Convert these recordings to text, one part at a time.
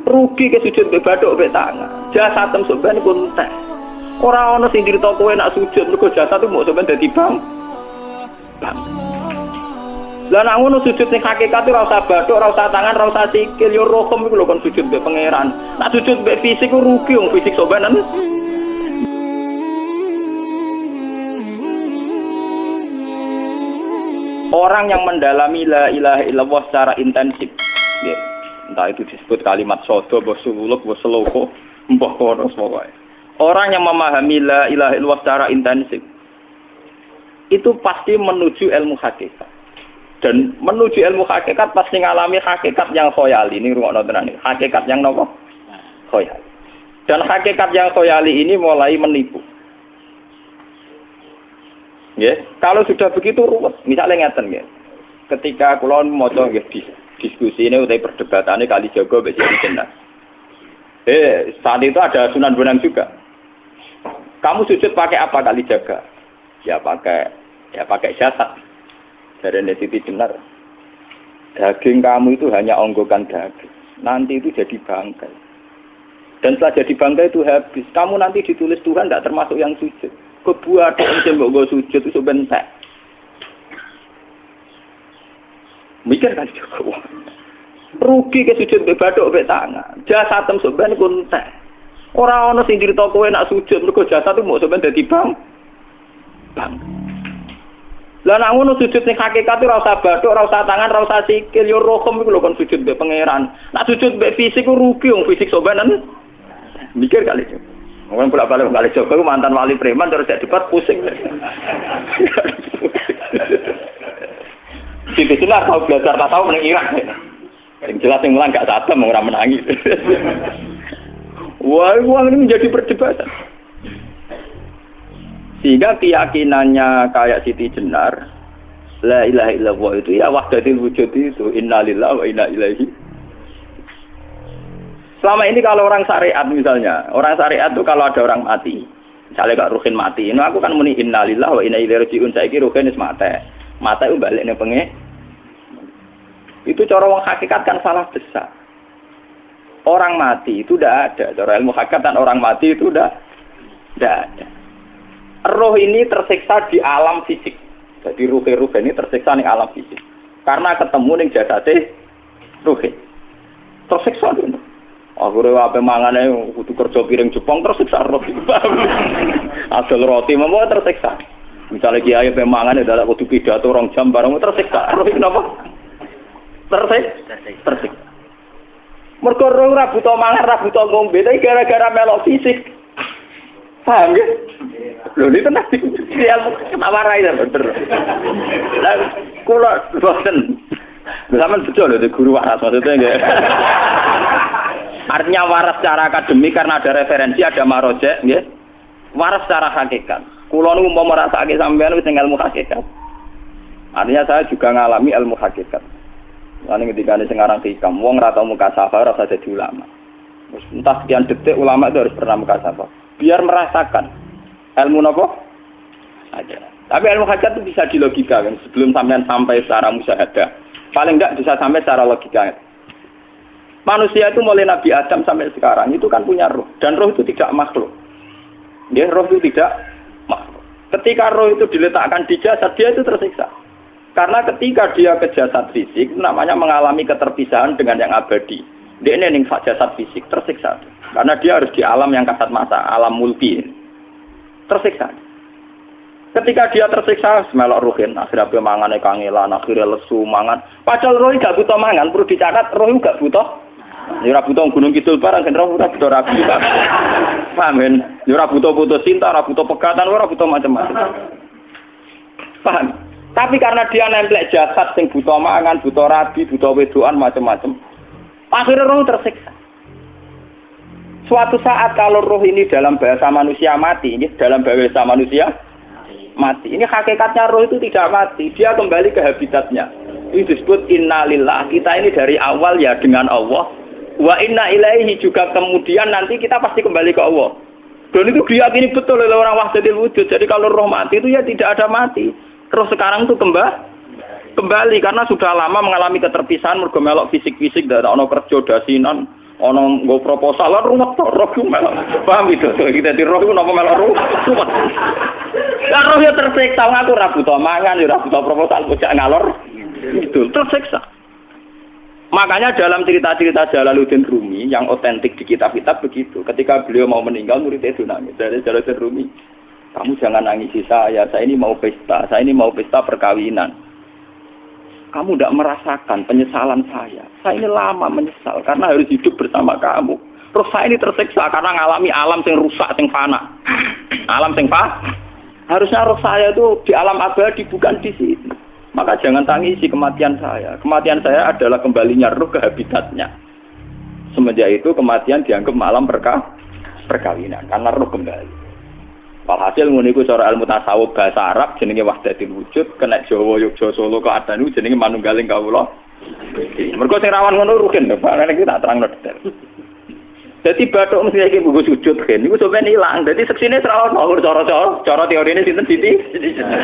Rugi ke sujud mbek bathuk mbek tangan. Jasad sampeyan pun entek. Ora ana sing crita kowe nak sujud mergo jasad itu mok sampeyan dadi bang. Lah nak ngono sujud ning hakikat ora usah bathuk, ora usah tangan, ora usah sikil, yo rohem iku lho kon sujud mbek pangeran. Nak sujud mbek fisik ku rugi wong fisik sampeyan. Orang yang mendalami la ilaha illallah secara intensif, ya, entah itu disebut kalimat sodo, bosuluk, boseloko, mbah kono pokoknya. Orang yang memahami la ilaha illallah secara intensif, itu pasti menuju ilmu hakikat. Dan menuju ilmu hakikat pasti ngalami hakikat yang khoyali. Ini rungokno tenan iki. Hakikat yang nopo? Khoyali. Dan hakikat yang khoyali ini mulai menipu. Ya, kalau sudah begitu ruwet. Misalnya ngeten nggih. Ketika kula maca nggih diskusi ini utai perdebatannya kali jago mbek Jenar. Saat itu ada Sunan Bonang juga. Kamu sujud pakai apa kali jaga? Ya pakai jasad. Dari Siti Jenar. Daging kamu itu hanya onggokan daging. Nanti itu jadi bangkai. Dan setelah jadi bangkai itu habis. Kamu nanti ditulis Tuhan tidak termasuk yang sujud. Kebuat yang mbok sujud itu sebentar. Mikir kan juga. Rugi ke sujud mbek bathuk mbek tangan. Jasad sampeyan pun entek. Ora ana sing crita kowe nak sujud mergo jasad itu mok sampeyan dadi bang. Lah nak ngono sujud ning hakikat ora usah bathuk, ora usah tangan, ora usah sikil, yo rohem iku lho kon sujud mbek pangeran. Nak sujud mbek fisik ku rugi wong fisik sampeyan. Mikir kali itu. Mungkin bolak-balik kali Joko mantan wali preman terus jadi debat pusing. Siti Jenar tahu belajar tak tahu menang Irak. Yang jelas yang mulang gak satem orang menangi. Wah, uang ini menjadi perdebatan. Sehingga keyakinannya kayak Siti Jenar, la ilaha illallah itu ya wahdatul wujud itu, innalillahi wa inna ilaihi. Selama ini kalau orang syariat misalnya, orang syariat itu kalau ada orang mati, misalnya Kak Ruhin mati, ini aku kan muni innalillahi wa inna ilaihi raji'un, saiki Ruhin wis mati. Mati itu balik ning pengen. Itu cara wong hakikat kan salah besar. Orang mati itu tidak ada, cara ilmu hakikat dan orang mati itu tidak ada. Roh ini tersiksa di alam fisik. Jadi ruh ini tersiksa di alam fisik. Karena ketemu ning jasate ruh. Tersiksa dulu. Aku rewa mangane kudu kerja piring Jepang tersiksa roh. Asal roti mau tersiksa. Misalnya kiai pemangane dadak kudu pidato 2 jam bareng tersiksa. Roh kenapa? Tersiksa. Mergo roh ora buta mangan, ora buta ngombe, tapi gara-gara melok fisik. Paham ya? Lho ini tenang sih. Kenapa warai ta bener. Lah kula boten. Sampeyan betul lho guru waras maksudnya nggih. Artinya waras secara akademik karena ada referensi, ada marojek, nggih. Waras secara hakikat. Kula niku umpama rasake sampeyan wis ilmu hakikat. Artinya saya juga ngalami ilmu hakikat. Lan ketika sing aran hikam, wong ora tau mukasafah ora usah dadi ulama. Entah sekian detik ulama itu harus pernah mukasafah. Biar merasakan ilmu napa? Ada. Tapi ilmu hakikat itu bisa dilogika kan sebelum sampean sampai secara musyahadah. Paling enggak bisa sampai secara logika. Manusia itu mulai Nabi Adam sampai sekarang itu kan punya roh. Dan roh itu tidak makhluk. Ya, roh itu tidak makhluk. Ketika roh itu diletakkan di jasad, dia itu tersiksa. Karena ketika dia ke jasad fisik, namanya mengalami keterpisahan dengan yang abadi. Dia ini jasad fisik, tersiksa. Karena dia harus di alam yang kasat mata, alam mulki. Tersiksa. Ketika dia tersiksa, semelok ruhin. Akhirnya dia mangan kangelan, akhirnya lesu mangan. Padahal roh gak butuh mangan, perlu dicatat, roh gak butuh. Ya ora butuh gunung kidul barang kan ora butuh rabi. Paham kan? Ya ora butuh putus cinta, ora butuh pegatan, ora butuh macam-macam. Paham? Tapi karena dia nemplek jasad sing butuh mangan, butuh rabi, butuh wedoan macam-macam. Akhirnya roh tersiksa. Suatu saat kalau roh ini dalam bahasa manusia mati, ini dalam bahasa manusia mati. Ini hakikatnya roh itu tidak mati, dia kembali ke habitatnya. Ini disebut innalillah. Kita ini dari awal ya dengan Allah. Wa inna ilaihi juga kemudian nanti kita pasti kembali ke Allah. Dan itu diyakini betul oleh orang wahdatul wujud. Jadi kalau roh mati itu ya tidak ada mati. Roh sekarang itu kembali karena sudah lama mengalami keterpisahan mergo melok fisik-fisik dak ono kerja dasinan. Ono nggo proposal lan ruwet to, roh ku melok. Paham itu? Kita di roh ku napa melok ruwet. Lah roh yo tersiksa, aku ora butuh mangan, yo ora butuh proposal, bocah ngalor. Itu tersiksa. Makanya dalam cerita-cerita Jalaluddin Rumi yang otentik di kitab-kitab begitu. Ketika beliau mau meninggal, muridnya itu nangis. Dari Jalaluddin Rumi, kamu jangan nangisi saya ini mau pesta, saya ini mau pesta perkawinan. Kamu tidak merasakan penyesalan saya. Saya ini lama menyesal karena harus hidup bersama kamu. Terus saya ini tersiksa karena ngalami alam yang rusak, yang fana. Alam yang fana. Harusnya roh saya itu di alam abadi, bukan di sini. Maka jangan tangisi kematian saya. Kematian saya adalah kembalinya roh ke habitatnya. Semenjak itu kematian dianggap malam perkawinan. Karena roh kembali. Walhasil ngono iku cara ilmu tasawuf bahasa Arab jenenge wahdatul wujud, kena Jawa Yogyakarta Solo keadaan iku jenenge manunggaling kawula. Mergo sing rawan ngono rugen to, Pak. Nek tak terangno detail. Dadi bathuk mesti iki buku sujud kan. Niku sampeyan ilang. Dadi seksine ora ono cara teorine sinten Siti?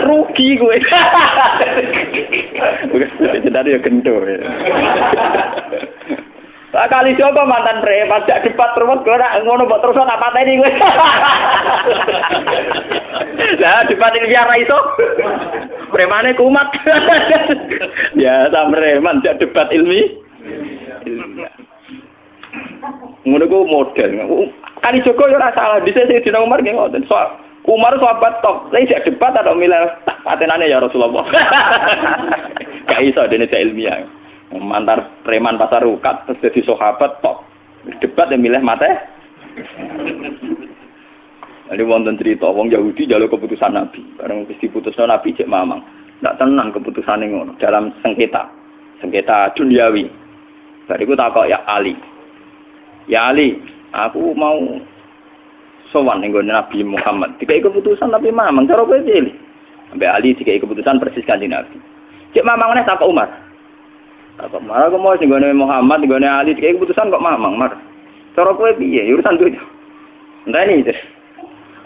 Rugi kowe. Jadi ya gento. Pak kali Joko mantan preman jak debat terus ora ngono mbok terus tak pateni kowe. Lah debat iki biar ra iso. Premane kumat. Ya sam preman jak debat ilmi. Ngono ku model. Kali Joko yo ora salah, dise sing dina Umar nggih ngoten. Umar sahabat top. Lah jak debat atau milih tak patenane ya Rasulullah. Gak iso dene ilmiah. Mantar preman pasar rukat terus jadi sahabat top debat yang milih mate. Ada wonten cerita wong Yahudi jaluk keputusan Nabi bareng wis diputusno Nabi cek mamang ndak tenang keputusane ngono dalam sengketa duniawi. Bariku takok ya Ali, aku mau sowan ning Nabi Muhammad dikai keputusan Nabi mamang cara kowe pilih ambek Ali dikai keputusan persis kanjeng Nabi cek mamang neh takok Umar. Apa marah aku mau singgone Muhammad, singgone Ali, kayak keputusan kok mamang mar. Cara kowe piye? Urusan duit. Entah ini,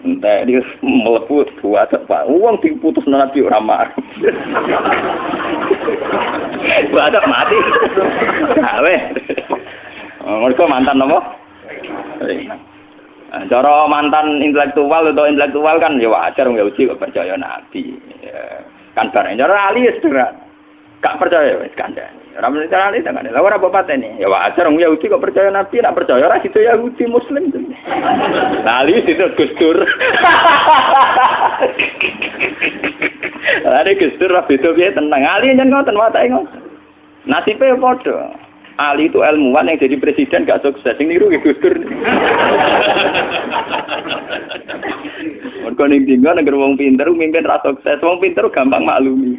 entah dia meleput buat apa? Uang diputus Nabi ora mar. Buat mati. Gawe. Mereka mantan apa? Cara mantan intelektual kan ya wajar wong Yahudi kok percaya Nabi. Kan bareng cara Ali ya gak percaya wis kandhane. Ora mesti carane tenan. Lah ora bapatene. Ya wajar wong Yahudi kok percaya Nabi, nek percaya ora situ Yahudi Muslim. Lah ali situ Gus Dur. Are Gus Dur beda piye tenang. Ali nyen ngoten watake ngoten. Nasibe padha. Ali itu ilmuwan yang jadi presiden gak sukses. Sing niru Gus Dur. Mergo ning dinggo nek wong pinter mimpin ra sukses. Wong pinter gampang maklumi.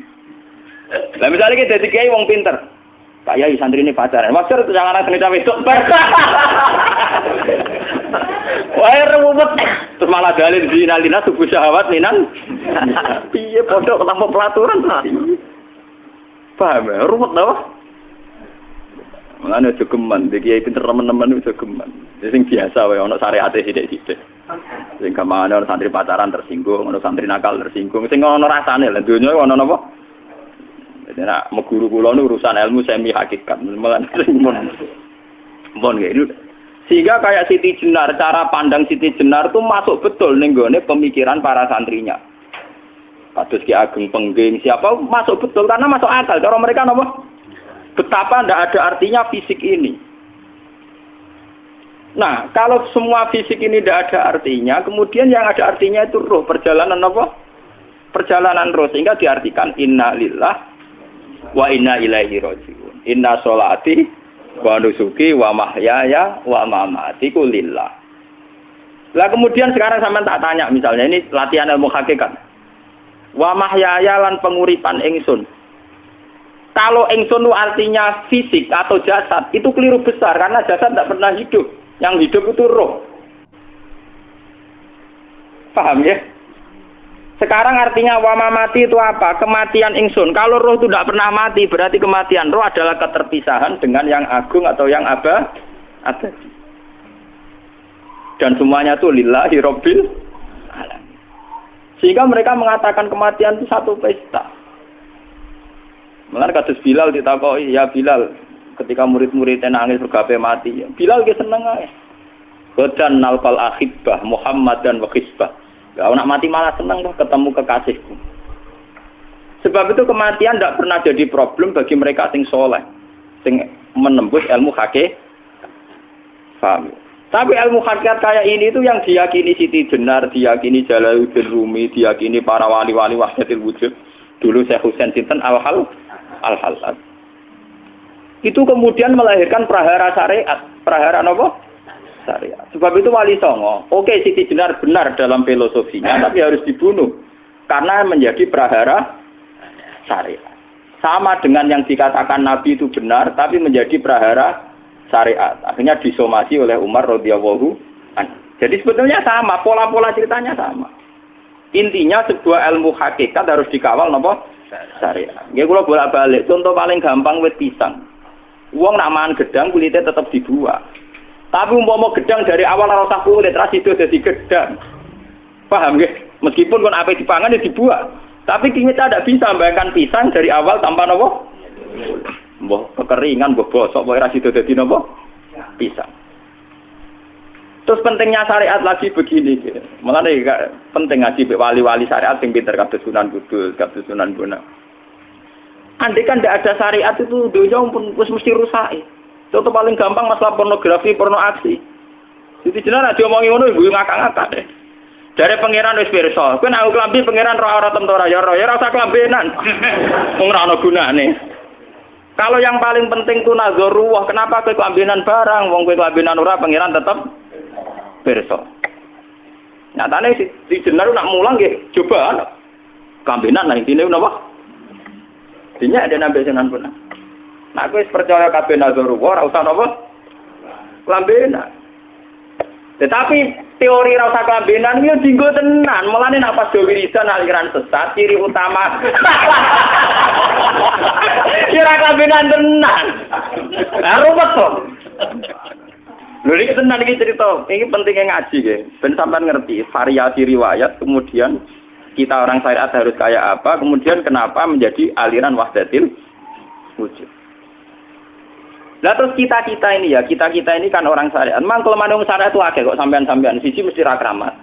Lah misalnya kita jadi kiai wong pinter. Pak Yai santri ini pacaran. Maksud jangan anak cerita besok. Wah, ruwet. Terus malah dalil dinalina subuh syahwat minan. Piye pondok tanpa pelaturan. Paham ya? Ruwet tau. Mulane aja geman, iki kiai pinter teman-teman aja geman. Sing biasa wae ana syariate sithik-sithik. Sing gamane ana santri pacaran tersinggung, ana santri nakal tersinggung. Sing ana rasane lha donya ana napa? Nek meguru kula nu urusan ilmu semi hakikat. Mon gitu. Sehingga kayak Siti Jenar, cara pandang Siti Jenar itu masuk betul ning gone pemikiran para santrinya. Kados Ki Ageng Pengging siapa masuk betul karena masuk akal. Cara mereka napa? Betapa ndak ada artinya fisik ini. Nah, kalau semua fisik ini tidak ada artinya, kemudian yang ada artinya itu roh, perjalanan apa? Perjalanan roh, sehingga diartikan inna lillah wa inna ilaihi raji'un. Inna sholati wa nusuki wa mahyaya wa mamati lillah. Lah kemudian sekarang sampean tak tanya misalnya ini latihan ilmu hakikat. Wa mahyaya lan penguripan ingsun. Kalau ingsun artinya fisik atau jasad, itu keliru besar karena jasad tidak pernah hidup. Yang hidup itu roh. Paham ya? Sekarang artinya wama mati itu apa? Kematian ingsun. Kalau roh itu tidak pernah mati, berarti kematian roh adalah keterpisahan dengan yang agung atau yang abadi. Dan semuanya itu lillahi rabbil alamin. Sehingga mereka mengatakan kematian itu satu pesta. Mulane kados Bilal ditakoki, ya Bilal, ketika murid-muridnya nangis bergape mati. Bilal ge seneng ae. Godan nalqal ahibbah Muhammad dan wa hisbah. Ya nak mati malah seneng tuh ketemu kekasihku. Sebab itu kematian tidak pernah jadi problem bagi mereka sing soleh, sing menembus ilmu hakikat. Paham? Tapi ilmu hakikat kayak ini itu yang diyakini Siti Jenar, diyakini Jalaluddin Rumi, diyakini para wali-wali wahdatul wujud. Dulu Syekh Husain Sinten Al-Halal. Itu kemudian melahirkan prahara syariat. Prahara apa? Syariat. Sebab itu Wali Songo, oke Siti Jenar benar dalam filosofinya, tapi harus dibunuh karena menjadi prahara syariat. Sama dengan yang dikatakan Nabi itu benar, tapi menjadi prahara syariat. Akhirnya disomasi oleh Umar radhiyallahu anhu. Jadi sebetulnya sama, pola-pola ceritanya sama. Intinya sebuah ilmu hakikat harus dikawal napa? Syariat. Nggih kula bolak-balik, contoh paling gampang wit pisang. Wong nak mangan gedang kulitnya tetap dibuang. Tapi umpama gedang dari awal ora usah kulit, ra sido dadi gedang. Paham nggih? Meskipun kon ape dipangan ya dibuang. Tapi kita tidak bisa membayangkan pisang dari awal tanpa napa? Mbah kekeringan, mbah bosok, mbah ra sido dadi napa? Pisang. Terus pentingnya syariat lagi begini, malah penting ngaji wali-wali syariat yang pinter kados Sunan Kudus, kados Sunan Bonang. Andai kan tidak ada syariat itu dunia pun mesti rusak. Contoh paling gampang masalah pornografi, porno aksi. Jadi jenengan aja omongi ngono ibu ngakak-ngakak deh. Dari pangeran wis pirsa, kowe nek klambi pangeran ro ora tentu ora ya ora usah klambenan. Wong ora ana gunane. Kalau yang paling penting tuh nazarullah, kenapa kowe klambenan barang, wong kowe klambenan ora pangeran tetep pirsa. Nyatane si jenar nak mulang nggih coba kambenan lah intine napa? Dinya ada nabi Sunan Bonang. Nak kowe percaya kabeh nazarullah ora usah napa? Kambenan. Tetapi teori ora usah kambenan yo dinggo tenan. Mulane nek pas wiridan aliran sesat ciri utama. Kira kambenan tenan. Lah ruwet to. Lho iki tenan iki cerita, ini pentingnya ngaji nggih. Ben sampean ngerti variasi riwayat, kemudian kita orang syariat harus kayak apa, kemudian kenapa menjadi aliran wahdatil wujud. Lah terus kita-kita ini ya, kita-kita ini kan orang syariat. Memang kelemahan orang syariat itu akeh kok sampean-sampean siji mesti ra kramat.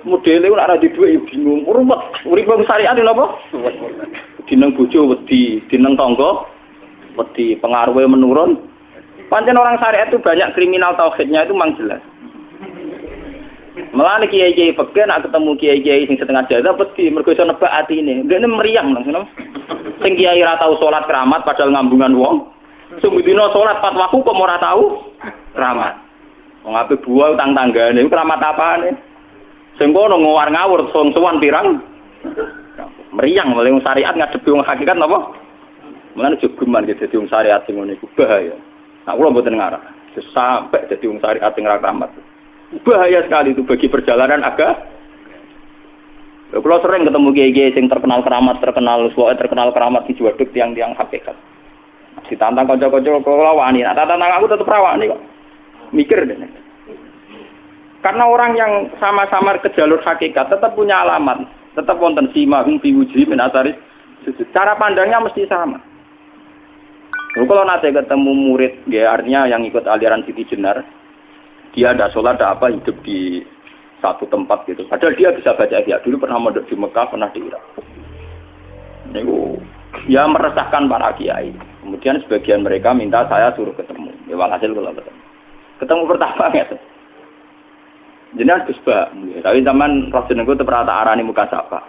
Modele ora ada duwe bingung, ruwet. Urip wong syariat lho apa? Dineng bojo wedi, dineng tangga wedi, pengaruhe menurun. Pancen orang syariat itu banyak kriminal tauhidnya itu memang jelas. Melane kiai-kiai peken nak ketemu kiai-kiai sing setengah jadah peti mergo iso nebak atine. Ndekne meriang nang ngono. Sing kiai ra tau salat keramat padahal ngambungan wong. Sumudina salat pas waktu kok ora tau keramat. Wong ape buah utang tanggane iku keramat apane? Sing kono ngawar ngawur sowan pirang. Meriang oleh wong syariat ngadepi wong hakikat napa? Mulane jogeman gitu dadi wong syariat sing ngene iku bahaya. Nah, kula mboten ngarah. Sampai dadi wong syariat sing ra kramat. Bahaya sekali itu bagi perjalanan agama. Kula sering ketemu kiai-kiai sing terkenal keramat, terkenal keramat dijuwaduk tiang-tiang hakikat. Ditantang kanca-kanca kula wani, tak tantang aku tetep ra wani kok. Mikir deh. Karena orang yang sama-sama ke jalur hakikat tetap punya alamat, tetap wonten simahum fi wujuhi min asaris sujud. Cara pandangnya mesti sama. Kalau nanti ketemu murid, ya artinya yang ikut aliran Siti Jenar, dia ada sholat, ada apa, hidup di satu tempat gitu. Padahal dia bisa baca ihya. Dulu pernah mondok di Mekah, pernah di Irak. Itu ya meresahkan para kiai. Kemudian sebagian mereka minta saya suruh ketemu. Ya walhasil kalau ketemu pertama gitu. Jenengan Gus Ba, tapi zaman roh jenengku tetep rata arani muka sapa.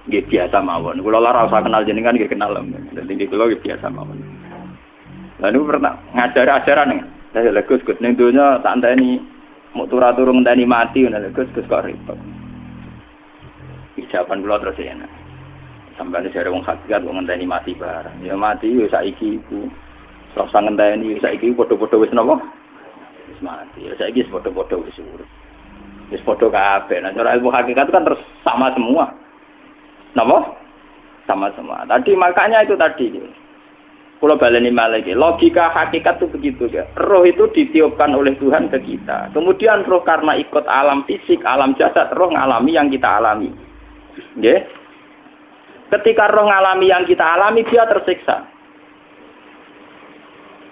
Nggih biasa mawon. Kula ora usah kenal jenengan nggih kenal. Dadi kula biasa mawon. Lalu pernah ngajar ajaran nih, saya legus ning donya tak enteni mau turu ngenteni mati ngono legus kok repot. Ijaban kula terus enak. Sampai jare wong hakikat wong ngenteni mati bareng. Ya mati wis saiki iku. Ora usah ngenteni saiki padha-padha wis napa? Wis mati. Ya saiki wis padha-padha wis urip. Wis padha kabeh. Nah cara ilmu hakikat kan terus sama semua. Napa? Sama semua. Tadi makanya itu tadi. Kalau baleni malih logika hakikat itu begitu ya. Roh itu ditiupkan oleh Tuhan ke kita. Kemudian roh karena ikut alam fisik, alam jasad, roh ngalami yang kita alami. Nggih. Ketika roh ngalami yang kita alami dia tersiksa.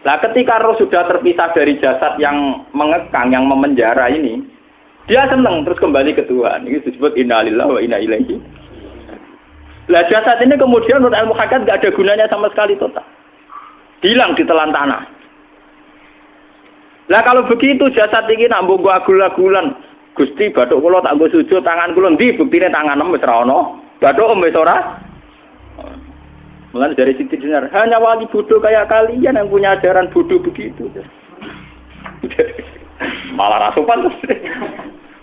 Nah, ketika roh sudah terpisah dari jasad yang mengekang, yang memenjara ini, dia senang terus kembali ke Tuhan. Ini disebut innalillahi wa inna ilaihi. Lah jasad ini kemudian menurut ilmu hakikat nggak ada gunanya sama sekali total. Hilang di telan tanah. Lah kalau begitu jasad ini nak mbok agul-agulan, Gusti bathuk kula tak nggo sujud tangan kula ndi buktine tanganem wis ra ono. Bathuk wis ora. Mulane dari Siti Jenar, hanya wali bodoh kayak kalian yang punya ajaran bodoh begitu. Malah rasupan.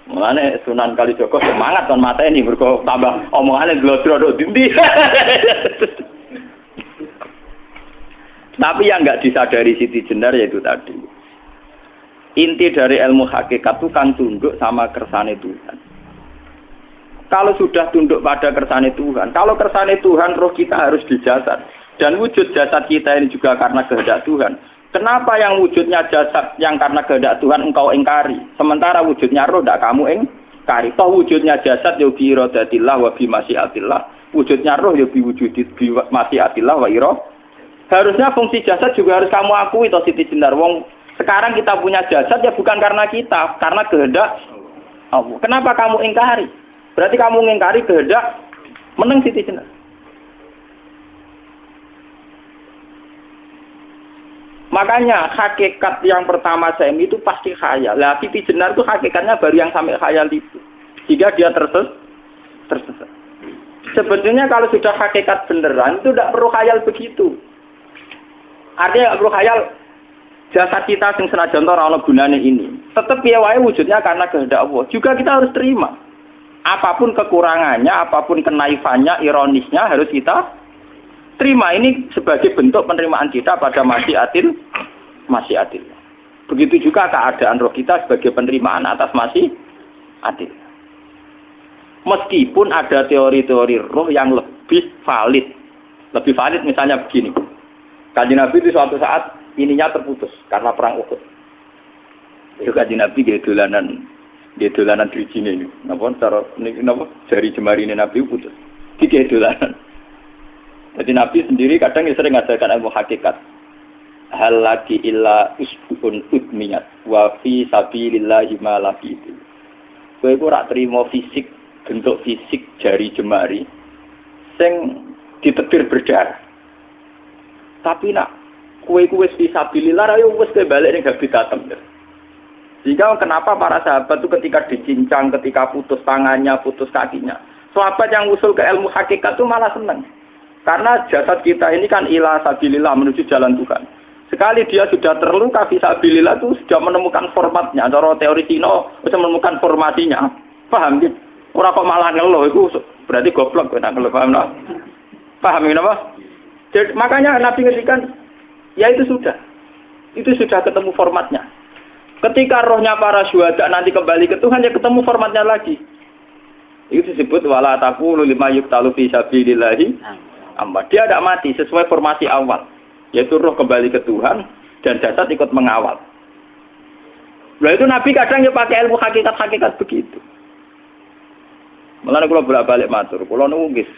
Mulane Sunan Kalijaga semangat kon mateni mergo tambah omongane glodro nduk dindi. Tapi yang enggak disadari Siti Jenar yaitu tadi. Inti dari ilmu hakikat itu kan tunduk sama kersane Tuhan. Kalau sudah tunduk pada kersane Tuhan, kalau kersane Tuhan roh kita harus di jasad. Dan wujud jasad kita ini juga karena kehendak Tuhan. Kenapa yang wujudnya jasad yang karena kehendak Tuhan engkau ingkari? Sementara wujudnya roh tidak kamu ingkari. Toh wujudnya jasad ya bi iradatillah wa bi masyiatillah. Wujudnya roh ya bi wujudi bi masyiatillah wa ira. Harusnya fungsi jasad juga harus kamu akui toh Siti Jenar. Wong sekarang kita punya jasad ya bukan karena kita, karena kehendak Allah. Kenapa kamu ingkari? Berarti kamu ingkari kehendak meneng Siti Jenar. Makanya hakikat yang pertama saya itu pasti khayal. Lah Siti Jenar itu hakikatnya baru yang sampai khayal itu. Jika dia tersesat. Sebetulnya kalau sudah hakikat beneran itu tidak perlu khayal begitu. Artinya tidak perlu khayal jasad kita sing senajan ora ana gunane ini. Tetap piye wae wujudnya karena kehendak Allah. Juga kita harus terima. Apapun kekurangannya, apapun kenaifannya, ironisnya harus kita terima. Ini sebagai bentuk penerimaan kita pada masyiatil. Begitu juga keadaan roh kita sebagai penerimaan atas masyiatil. Meskipun ada teori-teori roh yang lebih valid. Lebih valid misalnya begini. Kanjeng Nabi itu suatu saat ininya terputus karena perang Uhud. Itu Kanjeng Nabi dia dolanan drijine ini. Napa cara niki napa jari jemari ini Nabi putus. Iki dolanan. Jadi Nabi sendiri kadang sering ngajarkan ilmu hakikat. Hal lagi illa usbun udmiyat wa fi sabilillahi ma lafitu. Kowe ora trimo fisik, bentuk fisik jari jemari sing ditetir berdarah. Tapi nak kowe wis fi sabilillah ayo wis balik ning habitatem. Jika kenapa para sahabat itu ketika dicincang, ketika putus tangannya, putus kakinya, sahabat yang usul ke ilmu hakikat itu malah senang. Karena jasad kita ini kan ila sabilillah menuju jalan Tuhan. Sekali dia sudah terluka fisabilillah itu sudah menemukan formatnya. Cara teori Cina sudah menemukan formasinya. Paham gitu? Orang kok malah ngeluh itu berarti goblok kok ngeluh. Paham tak? Paham kenapa? Jadi, makanya Nabi ngertikan ya itu sudah ketemu formatnya. Ketika rohnya para syuhada nanti kembali ke Tuhan ya ketemu formatnya lagi. Itu disebut wala taqulu lima yuqtalu fi sabilillahi amma. Dia tidak mati sesuai formasi awal, yaitu roh kembali ke Tuhan dan jasad ikut mengawal. Nah itu Nabi kadang ya pakai ilmu hakikat begitu. Mulane kula bolak-balik matur, kula niku nggih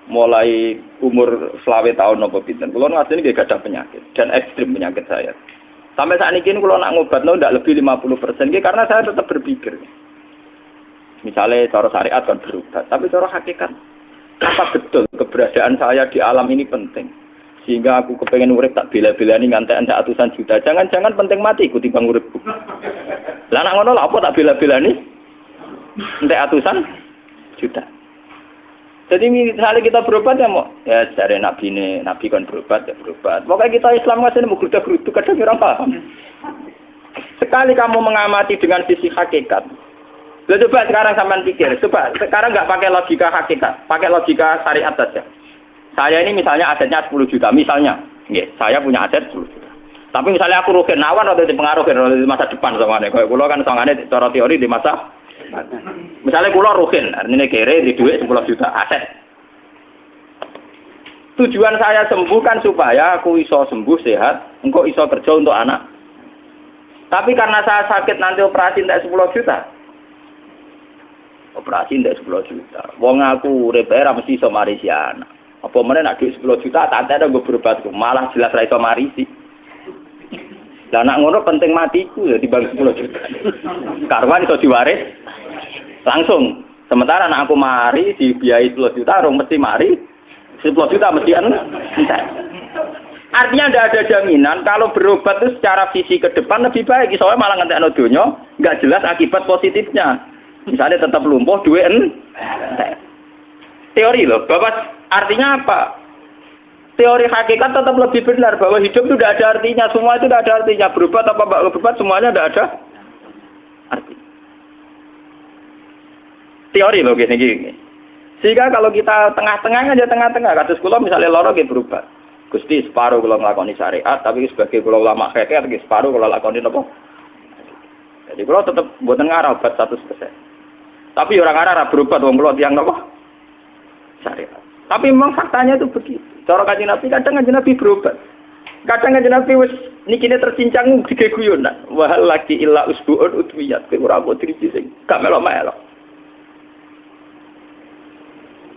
mulai umur 20 tahun napa pinten. Kula ngasih nggih gadah penyakit dan ekstrim penyakit saya. Sampai saat ini kalau nak ngobatno tidak lebih 50%, karena saya tetap berpikir. Misalnya cara syariat kan berobat, tapi cara hakikat apa betul keberadaan saya di alam ini penting. Sehingga aku kepengen urip tak bela-belani ngantek atusan juta. Jangan-jangan penting mati ikuti bang urip. Lah nak ngono lha apa tak bela-belani? Entek atusan juta. Jadi misalnya kita berobat ya mau ya cari nabi kan berobat ya berobat. Pokoknya kita Islam nggak sih mau geruda-gerudu kadang orang paham. Sekali kamu mengamati dengan sisi hakikat, coba sekarang sampean pikir, coba sekarang nggak pakai logika hakikat, pakai logika syariat saja. Saya ini misalnya asetnya 10 juta, misalnya, saya punya aset 10 juta. Tapi misalnya aku rugi nawan atau dipengaruhi di masa depan sama nih, kalau kulo kan soalnya cara teori di masa misalnya kulo ruhin, artinya kere di duit 10 juta aset. Tujuan saya sembuh kan supaya aku iso sembuh sehat, engkau iso kerja untuk anak. Tapi karena saya sakit nanti operasi tidak 10 juta. Operasi tidak 10 juta. Wong aku repera mesti iso marisi anak. Apa meneh nak duit 10 juta tak ada gue berobat malah jelas ra iso marisi. Lah nak ngono penting matiku ya timbang 10 juta. Karuan iso diwaris langsung. Sementara anak aku mari dibiayai 10 juta, rong mesti mari 10 juta mesti entek. Artinya tidak ada jaminan kalau berobat itu secara visi ke depan lebih baik. Soalnya malah ngentekno donya, enggak jelas akibat positifnya. Misalnya tetap lumpuh, duit entek. Teori loh, Bapak artinya apa? Teori hakikat tetap lebih benar bahwa hidup itu tidak ada artinya, semua itu tidak ada artinya. Berobat apa enggak berobat semuanya tidak ada arti. Teori loh gini. Sehingga kalau kita tengah-tengah aja tengah-tengah, kados kula misalnya lara nggih berobat. Gusti separuh kula nglakoni syariat, tapi sebagai kula ulama fikih iki separuh kula lakoni napa? Jadi kula tetep mboten ngarah obat 100%. Tapi orang ngarah berobat wong kula tiyang napa? Syariat. Tapi memang faktanya itu begitu. Cara Kanjeng Nabi kadang Kanjeng Nabi berobat. Kadang Kanjeng Nabi wis nikine tercincang dige guyonan. Wahal laki illa usbuun utwiyat ora kok driji sing gak melok-melok.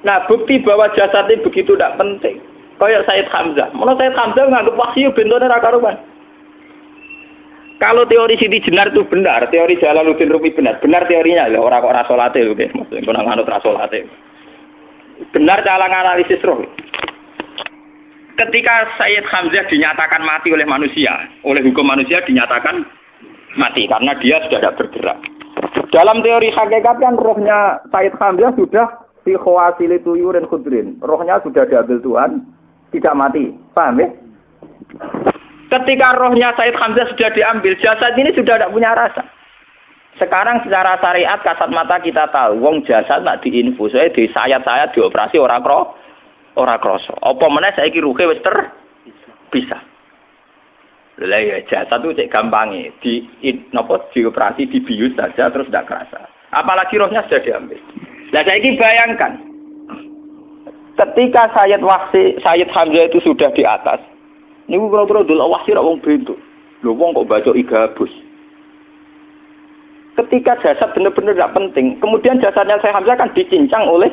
Nah, bukti bahwa jasad ini begitu tidak penting. Kayak Sayyid Hamzah. Menurut Sayyid Hamzah nganggep wahyu bentone ra karuan. Kalau teori Siti Jenar itu benar, teori Jalaluddin Rumi benar. Benar teorinya lho, ora kok ra salate lho, maksudnya kok nganut ra salate. Benar cara analisis roh. Ketika Sayyid Hamzah dinyatakan mati oleh manusia, oleh hukum manusia dinyatakan mati karena dia sudah tidak bergerak. Dalam teori hakikat kan rohnya Sayyid Hamzah sudah fi khawasili tuyurin khudrin. Rohnya sudah diambil Tuhan, tidak mati. Paham ya? Ketika rohnya Sayyid Hamzah sudah diambil, jasad ini sudah tidak punya rasa. Sekarang secara syariat kasat mata kita tahu, wong jasad nak diinfus, di sayat-sayat dioperasi ora krasa. Apa meneh saiki ruhe wis bisa. Lah ya jasad itu cek gampange, dioperasi dibius saja terus tidak kerasa. Apalagi rohnya sudah diambil. Nah, saiki bayangkan, ketika Sayyid Hamzah itu sudah di atas, ini kira-kira dulu wahsi rak wong bentuk, lho wong kok baca igabus. Ketika jasad benar-benar tidak penting, kemudian jasadnya Sayyid Hamzah kan dicincang oleh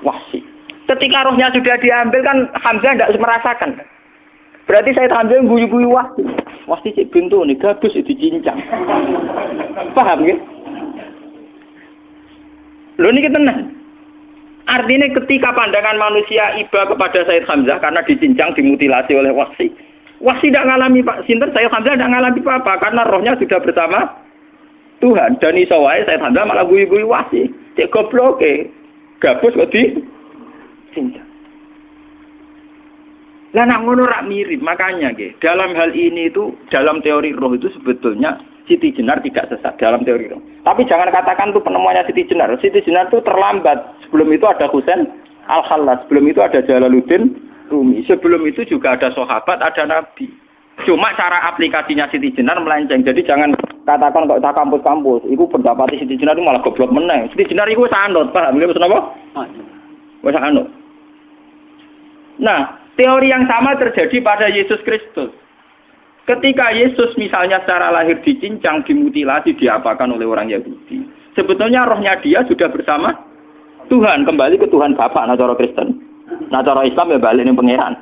wahsi. Ketika rohnya sudah diambil kan Hamzah tidak merasakan. Berarti Sayyid Hamzah guyu-guyu wahsi. Wahsi cek bentuk nih gabus dicincang. Paham ya? Lho niki tenan. Artinya ketika pandangan manusia iba kepada Sayyid Hamzah karena dicincang, dimutilasi oleh wahsi. Wahsi tidak ngalami Pak Sinten, Sayyid Hamzah tidak ngalami apa-apa karena rohnya sudah bersama Tuhan. Dan iso wae Sayyid Hamzah malah guyu-guyu wahsi. Cek gobloke. Gabus kok dicincang. Lah nak ngono rak mirip, makanya nggih. Dalam hal ini itu dalam teori roh itu sebetulnya Siti Jenar tidak sesat dalam teori roh. Tapi jangan katakan itu penemuannya Siti Jenar. Siti Jenar itu terlambat. Sebelum itu ada Husain Al-Khallas. Sebelum itu ada Jalaluddin Rumi. Sebelum itu juga ada sahabat, ada nabi. Cuma cara aplikasinya Siti Jenar melenceng. Jadi jangan katakan kok tak kampus-kampus. Iku pendapat Siti Jenar itu malah goblok meneng. Siti Jenar itu wis anut, paham nggih maksud apa? Wis anut. Nah, teori yang sama terjadi pada Yesus Kristus. Ketika Yesus misalnya secara lahir dicincang, dimutilasi, diapakan oleh orang Yahudi. Sebetulnya rohnya dia sudah bersama Tuhan, kembali ke Tuhan Bapa, nah cara Kristen. Nah cara Islam ya balik ning pangeran.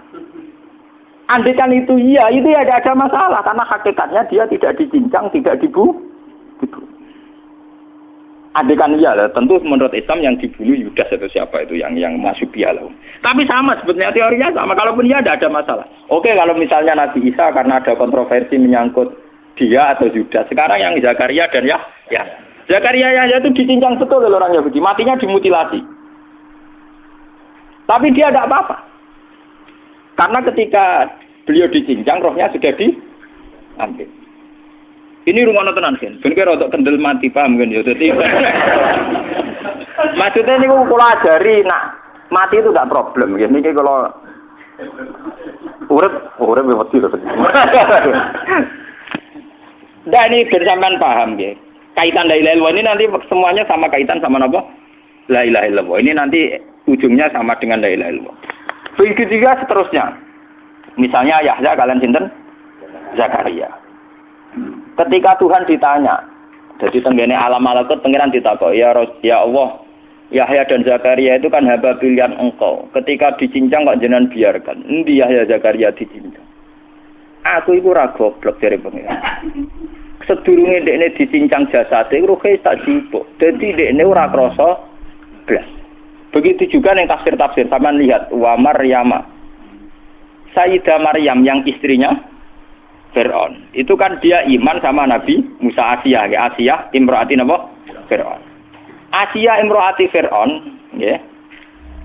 Andaikan itu iya, itu ya ada masalah karena hakikatnya dia tidak dicincang, tidak dibunuh. Andaikan iya lah, tentu menurut Islam yang dibunuh Yudas atau siapa itu yang masuk bialah. Tapi sama sebetulnya teorinya sama. Kalaupun iya ada masalah. Oke, kalau misalnya Nabi Isa karena ada kontroversi menyangkut dia atau Yudas. Sekarang yang Zakaria dan ya Zakaria Yahya itu dicincang betul oleh orang Yahudi. Matinya dimutilasi. Tapi dia tidak apa-apa. Karena ketika beliau dicincang, rohnya sudah diambil. Ini rumah tenan kan, ben kira untuk kendel mati paham kan ya. Dadi maksudnya niku kula ajari nak mati itu tidak problem nggih. Niki kalau urip wedi lho. Nah ini biar sampean paham nggih. Kaitan la ilaha illallah ini nanti semuanya sama kaitan sama apa? La ilaha illallah. Ini nanti ujungnya sama dengan la ilaha illallah. Begitu juga seterusnya. Misalnya Yahya kalian sinten? Zakaria. Ketika Tuhan ditanya, jadi tenggene alam malakut pangeran ditakok, ya Allah, Yahya dan Zakaria itu kan hamba pilihan engkau. Ketika dicincang kok jenengan biarkan. Endi Yahya Zakaria dicincang? Aku iku ora goblok jare pengen. Sedurunge dekne dicincang jasate ruhe tak jupuk. Dadi dekne ora krasa blas. Begitu juga yang tafsir-tafsir sampean lihat wa Maryama. Sayyidah Maryam yang istrinya Fir'aun. Itu kan dia iman sama Nabi Musa Asiyah, ya Asiyah imro'ati napa? Fir'aun. Asiyah imro'ati Fir'aun, ya.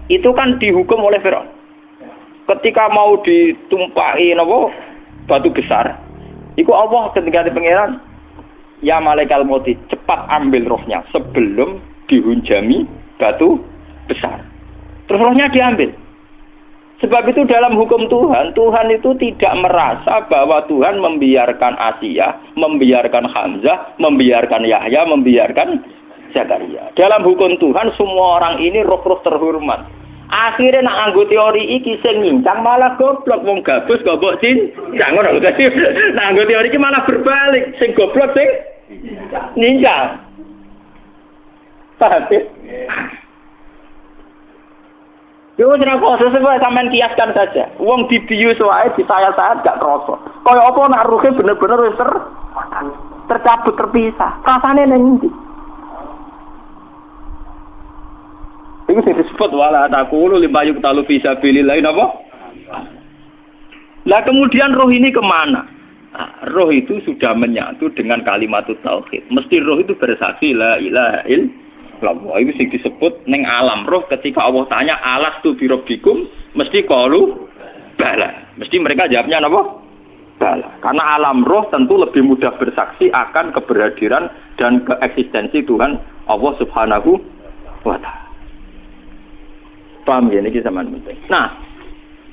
Itu kan dihukum oleh Fir'aun. Ketika mau ditumpaki napa? Batu besar. Iku Allah ketika di pangeran, ya malaikal mauti, cepat ambil rohnya sebelum dihunjami batu besar. Terus rohnya diambil. Sebab itu dalam hukum Tuhan, Tuhan itu tidak merasa bahwa Tuhan membiarkan Asiyah, membiarkan Hamzah, membiarkan Yahya, membiarkan Zakaria. Dalam hukum Tuhan semua orang ini roh-roh terhormat. Akhirnya nak nganggo teori iki sing nyincang malah goblok wong gabus goblok cincang ngono dadi nak nganggo teori iki malah berbalik sing goblok sing nyincang. Paham ya? Yo ora kok sesuai sampean kiaskan saja. Wong dibius wae disayat-sayat gak krasa. Kaya apa nak ruhe bener-bener wis tercabut terpisah. Rasane ning ndi? Itu disebut wala taqulu limayuk talu fi sabilillah napa? Lah kemudian roh ini kemana? Nah, roh itu sudah menyatu dengan kalimat tauhid. Mesti roh itu bersaksi la ilaha illallah. Itu sing disebut ning alam roh ketika Allah tanya alastu bi rabbikum mesti qalu bala. Mesti mereka jawabnya napa? Bala. Karena alam roh tentu lebih mudah bersaksi akan keberhadiran dan keeksistensi Tuhan Allah Subhanahu wa taala. Paham ya, ini sama penting. Nah,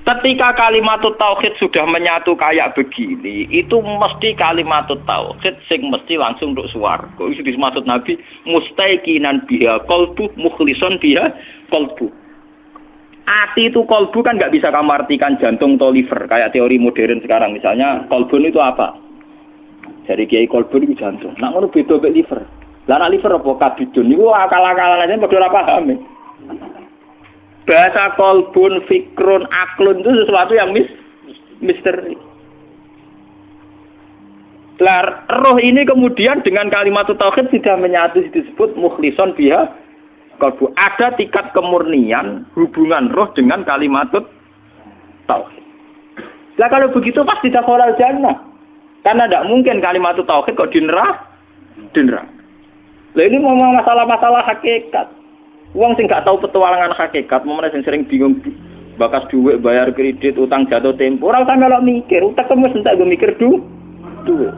ketika kalimat tauhid sudah menyatu kayak begini, itu mesti kalimat tauhid sing mesti langsung untuk swarga. Itu dimaksud Nabi mustaiqinan biha qalbu mukhlishon biha qalbu. Ati itu qalbu kan nggak bisa kamu artikan jantung atau liver kayak teori modern sekarang misalnya qalbun itu apa? Jadi kiai qalbun itu jantung. Nah, ngono beda mek liver. Lah nek liver apa kabidun niku akal-akalan aja padha ora paham. Bahasa kolbun, fikrun, aklun itu sesuatu yang misteri. Roh ini kemudian dengan kalimat tauhid sudah menyatu disebut mukhlishon biha kolbu. Ada tingkat kemurnian hubungan roh dengan kalimat tauhid. Lah kalau begitu pasti dakhalal jannah. Karena tidak mungkin kalimat tauhid kok dinerah. Lah ini mau masalah-masalah hakikat. Wong sing gak tahu petualangan hakikat, momene sing sering bingung bakas duit, bayar kredit, utang jatuh tempo, ora usah melok mikir, utek wis entek go mikir duit.